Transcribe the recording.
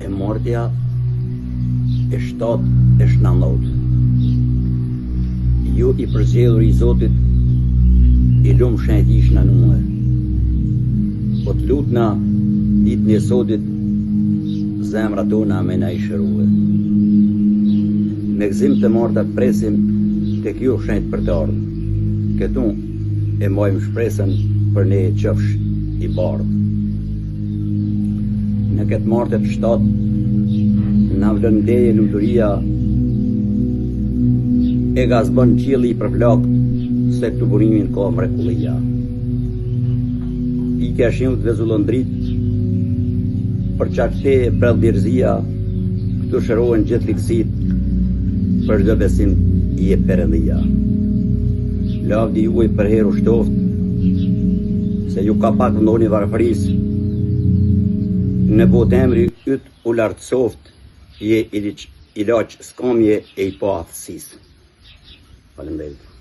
e mordja e 7:99. Ju i përzgjedhur i Zotit, i lumë shenjtish në nume. Po të lutna ditën e sotit, zemra tona me na i shërue. Me gëzim të marta të presim të kjo shenjt për të ardhë. Këtu e mojmë shpresën për ne qëfsh i bardhë. Në këtë martë të 7, na vlën leje lumturia, e gazbën qielli i përplakt, se këtu burimin ka mrekullia. Ikja shiut dhe zullëndrit, për qakte e brelldirëzia, këtu shërohen gjithë likësit, për çdo besim i e Perëndia. Lavdi juaj për herë u shtoft, se ju ka pak ndoni varfëris, në botë emri yt u lartësoft, je ilaq skamje e i pa aftësisë. Faleminderit.